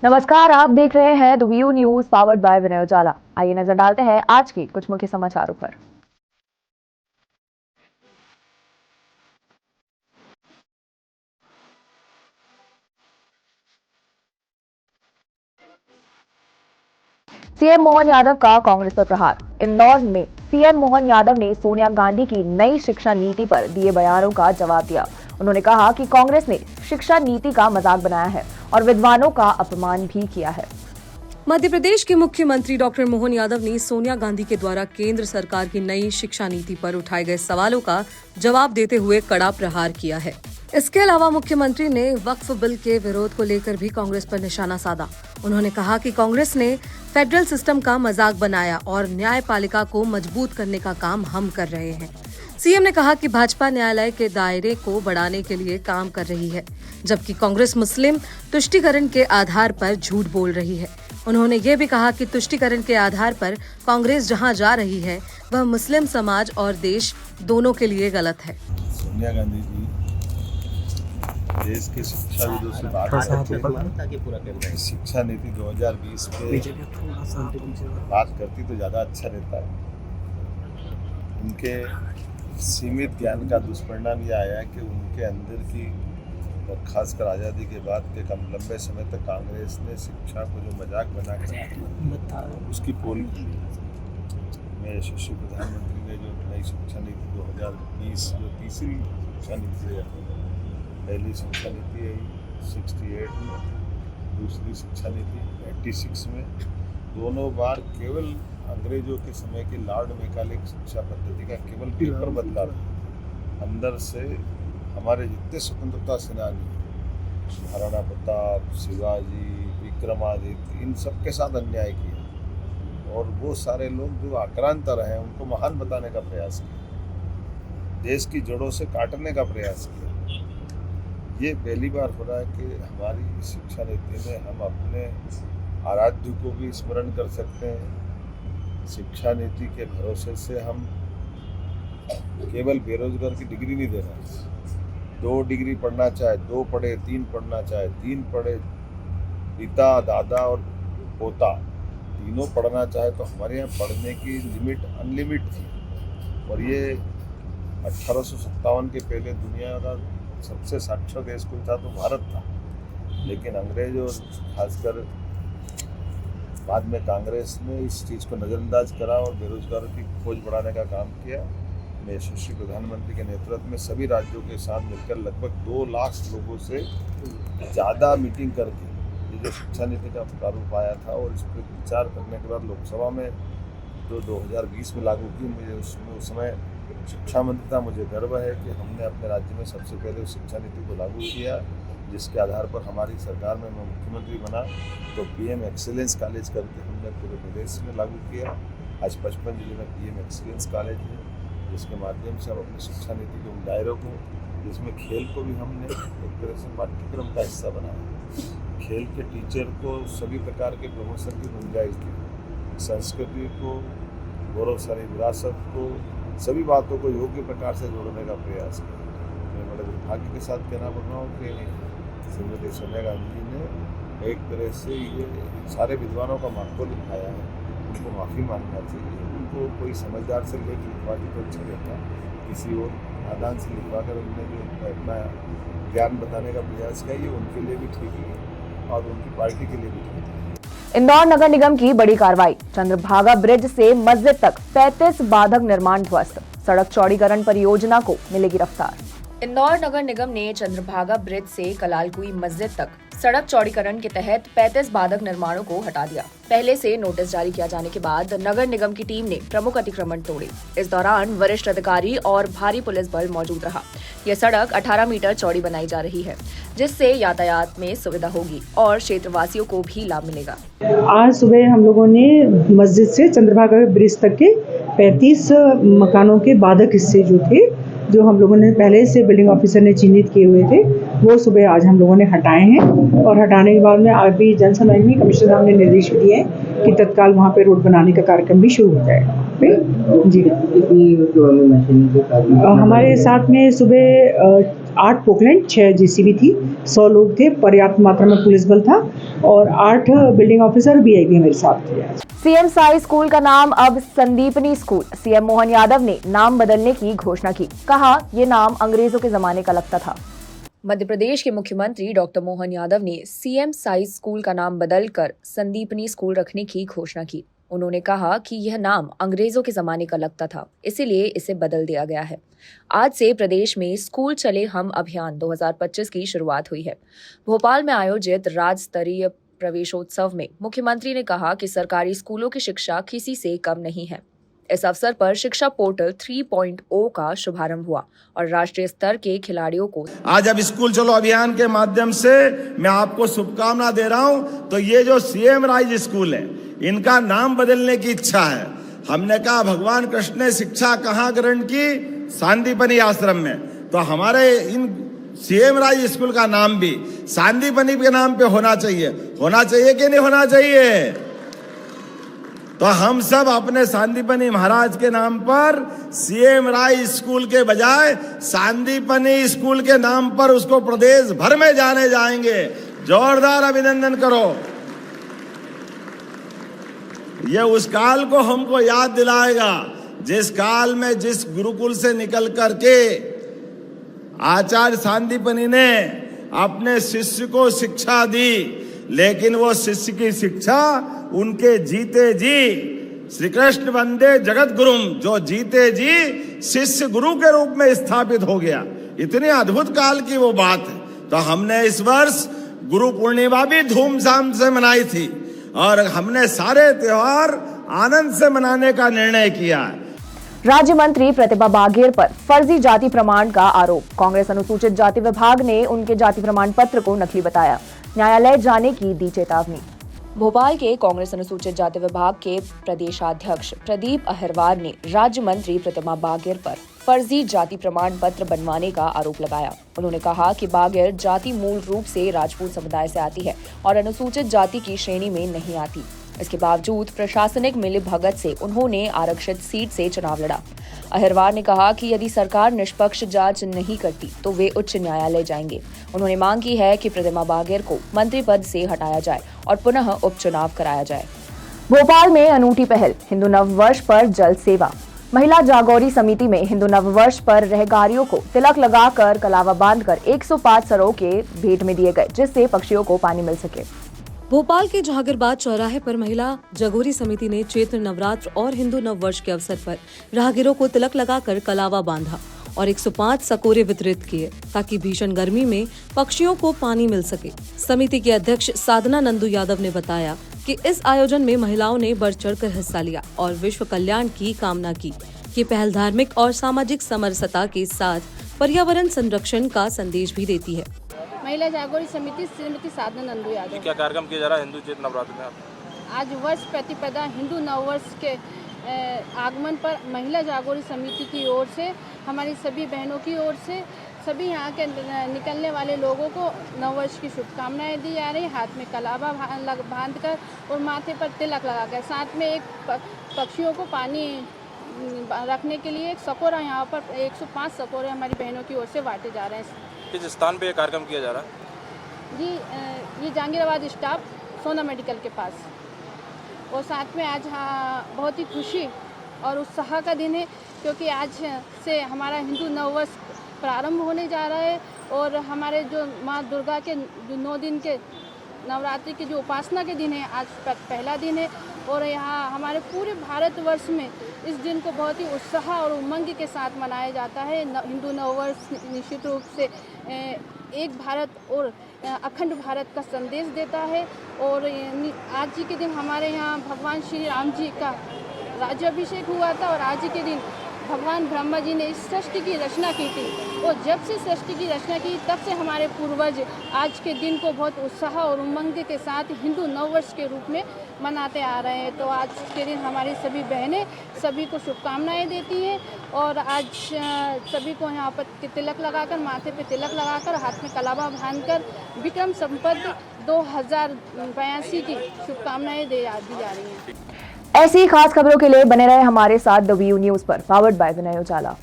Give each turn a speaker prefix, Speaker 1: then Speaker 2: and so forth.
Speaker 1: नमस्कार, आप देख रहे हैं the view news powered by Vinay Ujala. आइए नजर डालते हैं आज के कुछ मुख्य समाचारों पर। सीएम मोहन यादव का कांग्रेस पर प्रहार। इंदौर में सीएम मोहन यादव ने सोनिया गांधी की नई शिक्षा नीति पर दिए बयानों का जवाब दिया। उन्होंने कहा कि कांग्रेस ने शिक्षा नीति का मजाक बनाया है और विद्वानों का अपमान भी किया है।
Speaker 2: मध्य प्रदेश के मुख्यमंत्री डॉक्टर मोहन यादव ने सोनिया गांधी के द्वारा केंद्र सरकार की नई शिक्षा नीति पर उठाए गए सवालों का जवाब देते हुए कड़ा प्रहार किया है। इसके अलावा मुख्यमंत्री ने वक्फ बिल के विरोध को लेकर भी कांग्रेस पर निशाना साधा। उन्होंने कहा कि कांग्रेस ने फेडरल सिस्टम का मजाक बनाया और न्यायपालिका को मजबूत करने का काम हम कर रहे हैं। सीएम ने कहा कि भाजपा न्यायालय के दायरे को बढ़ाने के लिए काम कर रही है, जबकि कांग्रेस मुस्लिम तुष्टीकरण के आधार पर झूठ बोल रही है। उन्होंने ये भी कहा कि तुष्टीकरण के आधार पर कांग्रेस जहां जा रही है वह मुस्लिम समाज और देश दोनों के लिए गलत है।
Speaker 3: सोनिया गांधी जी देश के शिक्षाविदों से बात करते, शिक्षा नीति 2020 पे बात करती तो ज़्यादा अच्छा रहता है। उनके सीमित ज्ञान का दुष्परिणाम यह आया कि उनके अंदर की और खासकर आज़ादी के बाद के कम लंबे समय तक कांग्रेस ने शिक्षा को जो मजाक बनाकर उसकी पोल की। मैं यशस्वी प्रधानमंत्री ने जो नई शिक्षा नीति 2020 जो तीसरी शिक्षा नीति है, पहली शिक्षा नीति है 68 में, दूसरी शिक्षा नीति 86 में, दोनों बार केवल अंग्रेजों के समय की लॉर्ड मैकाले की शिक्षा पद्धति का केवल पेपर बदला था। अंदर से हमारे जितने स्वतंत्रता सेनानी, महाराणा प्रताप, शिवाजी, विक्रमादित्य, इन सब के साथ अन्याय किया और वो सारे लोग जो आक्रांत रहे उनको महान बताने का प्रयास किया, देश की जड़ों से काटने का प्रयास किया। ये पहली बार हो रहा है कि हमारी शिक्षा नीति में हम अपने आराध्य को भी स्मरण कर सकते हैं। शिक्षा नीति के भरोसे से हम केवल बेरोजगार की डिग्री नहीं दे रहे, 2 डिग्री पढ़ना चाहे 2 पढ़े, 3 पढ़ना चाहे 3 पढ़े, पिता, दादा और पोता तीनों पढ़ना चाहे तो हमारे यहाँ पढ़ने की लिमिट अनलिमिट थी। और ये 1857 के पहले दुनिया का सबसे साक्षर देश कोई था तो भारत था, लेकिन अंग्रेज और खासकर बाद में कांग्रेस ने इस चीज़ को नज़रअंदाज करा और बेरोजगारों की खोज बढ़ाने का काम किया। मैं यशस्वी प्रधानमंत्री के नेतृत्व में सभी राज्यों के साथ मिलकर लगभग 2 लाख लोगों से ज़्यादा मीटिंग करके ये जो शिक्षा नीति का प्रारूप आया था और इस पर विचार करने के बाद लोकसभा में जो 2020 में लागू की, मुझे उसमें उस समय शिक्षा मंत्री था। मुझे गर्व है कि हमने अपने राज्य में सबसे पहले उस शिक्षा नीति को लागू किया, जिसके आधार पर हमारी सरकार में मैं मुख्यमंत्री बना तो पीएम एक्सीलेंस कॉलेज करके हमने पूरे प्रदेश में लागू किया। आज 55 जिले में पीएम एक्सीलेंस कॉलेज है, जिसके माध्यम से हम अपनी शिक्षा नीति के उन दायरों को, जिसमें खेल को भी हमने एक तरह से पाठ्यक्रम का हिस्सा बनाया। खेल के टीचर को सभी प्रकार के प्रमोशन की गुंजाइश दी, संस्कृति को, गौरवशाली विरासत को, सभी बातों को योग्य प्रकार से जोड़ने का प्रयास किया। मैं बड़े दुर्भाग्य के साथ कहना पड़ रहा हूँ कि श्रीमती सोनिया गांधी जी ने एक तरह से ये सारे विद्वानों का मार्को लिखाया है, उनको माफ़ी मांगना चाहिए। उनको कोई समझदार से लेकर लिखवाती तो अच्छा रहता, किसी और नादान से लिखवा कर उन्होंने जो अपना ज्ञान बताने का प्रयास किया, ये उनके लिए भी ठीक है और उनकी पार्टी के लिए भी ठीक है।
Speaker 1: इंदौर नगर निगम की बड़ी कार्रवाई। चंद्रभागा ब्रिज से मस्जिद तक 35 बाधक निर्माण ध्वस्त। सड़क चौड़ीकरण परियोजना को मिलेगी रफ्तार। इंदौर नगर निगम ने चंद्रभागा ब्रिज से कलालकुई मस्जिद तक सड़क चौड़ीकरण के तहत 35 बाधक निर्माणों को हटा दिया। पहले से नोटिस जारी किया जाने के बाद नगर निगम की टीम ने प्रमुख अतिक्रमण तोड़े। इस दौरान वरिष्ठ अधिकारी और भारी पुलिस बल मौजूद रहा। यह सड़क 18 मीटर चौड़ी बनाई जा रही है, जिससे यातायात में सुविधा होगी और क्षेत्रवासियों को भी लाभ मिलेगा।
Speaker 4: आज सुबह हम लोगों ने मस्जिद से चंद्रभागा ब्रिज तक के 35 मकानों के बाधक हिस्से जो हम लोगों ने पहले से बिल्डिंग ऑफिसर ने चिन्हित किए हुए थे, वो सुबह आज हम लोगों ने हटाए हैं। और हटाने के बाद में अभी जनसंपर्क में कमिश्नर साहब ने निर्देश दिए हैं कि तत्काल वहाँ पे रोड बनाने का कार्यक्रम भी शुरू हो जाएगा वहाँ पे। जी हमारे साथ में सुबह 8 पोकलैंड 6 जेसीबी थी, 100 लोग थे, पर्याप्त मात्रा में पुलिस बल था और 8 बिल्डिंग ऑफिसर बीआईबी हमारे साथ थे।
Speaker 1: सीएम साई स्कूल का नाम अब संदीपनी स्कूल। सीएम मोहन यादव ने नाम बदलने की घोषणा की। कहा, ये नाम अंग्रेजों के जमाने का लगता था। मध्य प्रदेश के मुख्यमंत्री डॉक्टर मोहन यादव ने सीएम साई स्कूल का नाम बदलकर संदीपनी स्कूल रखने की घोषणा की। उन्होंने कहा कि यह नाम अंग्रेजों के जमाने का लगता था, इसीलिए इसे बदल दिया गया है। आज से प्रदेश में स्कूल चले हम अभियान 2025 की शुरुआत हुई है। भोपाल में आयोजित राज्य स्तरीय प्रवेशोत्सव में मुख्यमंत्री ने कहा कि सरकारी स्कूलों की शिक्षा किसी से कम नहीं है। इस अवसर पर शिक्षा पोर्टल 3.0 का शुभारंभ हुआ और राष्ट्रीय स्तर के खिलाड़ियों को
Speaker 5: आज अब स्कूल चलो अभियान के माध्यम से मैं आपको शुभकामना दे रहा हूं। तो ये जो सीएम राइज स्कूल है, इनका नाम बदलने की इच्छा है। हमने कहा भगवान कृष्ण ने शिक्षा कहाँ ग्रहण की? सांदीपनी आश्रम में। तो हमारे इन सीएम राइज स्कूल का नाम भी सांदीपनी के नाम पे होना चाहिए कि नहीं होना चाहिए? तो हम सब अपने सांदीपनी महाराज के नाम पर सीएम राइज स्कूल के बजाय सांदीपनी स्कूल के नाम पर उसको प्रदेश भर में जाने जाएंगे। जोरदार अभिनंदन करो। ये उस काल को हमको याद दिलाएगा जिस काल में जिस गुरुकुल से निकल करके आचार्य सांदीपनी ने अपने शिष्य को शिक्षा दी, लेकिन वो शिष्य की शिक्षा उनके जीते जी श्री कृष्ण वंदे जगत गुरुम, जो जीते जी शिष्य गुरु के रूप में स्थापित हो गया। इतने अद्भुत काल की वो बात है। तो हमने इस वर्ष गुरु पूर्णिमा भी धूमधाम से मनाई थी और हमने सारे त्योहार आनंद से मनाने का निर्णय किया है।
Speaker 1: राज्य मंत्री प्रतिभा बाघेल पर फर्जी जाति प्रमाण का आरोप। कांग्रेस अनुसूचित जाति विभाग ने उनके जाति प्रमाण पत्र को नकली बताया। न्यायालय जाने की दी चेतावनी। भोपाल के कांग्रेस अनुसूचित जाति विभाग के प्रदेशाध्यक्ष प्रदीप अहिरवार ने राज्य मंत्री प्रतिभा बाघेल पर फर्जी जाति प्रमाण पत्र बनवाने का आरोप लगाया। उन्होंने कहा कि बाघेल जाति मूल रूप से राजपूत समुदाय से आती है और अनुसूचित जाति की श्रेणी में नहीं आती। इसके बावजूद प्रशासनिक मिलीभगत से उन्होंने आरक्षित सीट से चुनाव लड़ा। अहिरवार ने कहा कि यदि सरकार निष्पक्ष जांच नहीं करती तो वे उच्च न्यायालय जाएंगे। उन्होंने मांग की है कि प्रतिभा बाघेल को मंत्री पद से हटाया जाए और पुनः उपचुनाव कराया जाए। भोपाल में अनूठी पहल, हिंदू नववर्ष पर जल सेवा। महिला जागौरी समिति में हिंदू नववर्ष पर रहगारियों को तिलक लगाकर कलावा बांधकर 105 सरोके भेंट में दिए गए, जिससे पक्षियों को पानी मिल सके।
Speaker 2: भोपाल के जहांगीरबाग चौराहे पर महिला जागौरी समिति ने चैत्र नवरात्र और हिंदू नववर्ष के अवसर पर राहगीरों को तिलक लगाकर कलावा बांधा और 105 सकोरे वितरित किए ताकि भीषण गर्मी में पक्षियों को पानी मिल सके। समिति के अध्यक्ष साधना नंदू यादव ने बताया कि इस आयोजन में महिलाओं ने बढ़ चढ़कर हिस्सा लिया और विश्व कल्याण की कामना की। ये पहल धार्मिक और सामाजिक समरसता के साथ पर्यावरण संरक्षण का संदेश भी देती है।
Speaker 6: महिला जागौरी समिति श्रीमती साधना नंदू यादव।
Speaker 7: क्या कार्यक्रम किया जा रहा है हिंदू चैत्र नवरात्र में?
Speaker 6: आज वर्ष प्रतिपदा हिंदू नववर्ष के आगमन पर महिला जागौरी समिति की ओर से, हमारी सभी बहनों की ओर से सभी यहाँ के निकलने वाले लोगों को नववर्ष की शुभकामनाएं दी जा रही। हाथ में कलावा बांधकर और माथे पर तिलक लगाकर, साथ में एक पक्षियों को पानी रखने के लिए एक सकोरा, यहाँ पर 105 सकोरे हमारी बहनों की ओर से बांटे जा रहे हैं।
Speaker 7: किस स्थान पे ये कार्यक्रम किया जा रहा है?
Speaker 6: जी, ये जहांगीराबाद स्टाफ सोना मेडिकल के पास। और साथ में आज बहुत ही खुशी और उत्साह का दिन है, क्योंकि आज से हमारा हिंदू नववर्ष प्रारंभ होने जा रहा है और हमारे जो माँ दुर्गा के जो 9 दिन के नवरात्रि की जो उपासना के दिन है, आज पहला दिन है। और यहाँ हमारे पूरे भारतवर्ष में इस दिन को बहुत ही उत्साह और उमंग के साथ मनाया जाता है। हिंदू नववर्ष निश्चित रूप से एक भारत और अखंड भारत का संदेश देता है। और आज ही के दिन हमारे यहाँ भगवान श्री राम जी का राज्याभिषेक हुआ था और आज ही के दिन भगवान ब्रह्मा जी ने इस सृष्टि की रचना की थी, और जब से सृष्टि की रचना की तब से हमारे पूर्वज आज के दिन को बहुत उत्साह और उमंग के साथ हिंदू नववर्ष के रूप में मनाते आ रहे हैं। तो आज के दिन हमारी सभी बहनें सभी को शुभकामनाएं देती हैं, और आज सभी को यहाँ पर तिलक लगाकर, माथे पे तिलक लगाकर, हाथ में कलावा बांधकर विक्रम संपत्ति 2082 की शुभकामनाएं दी जा रही हैं।
Speaker 1: ऐसी ही खास खबरों के लिए बने रहे हमारे साथ द व्यू न्यूज पर, पावर्ड बाय विनय उजाला।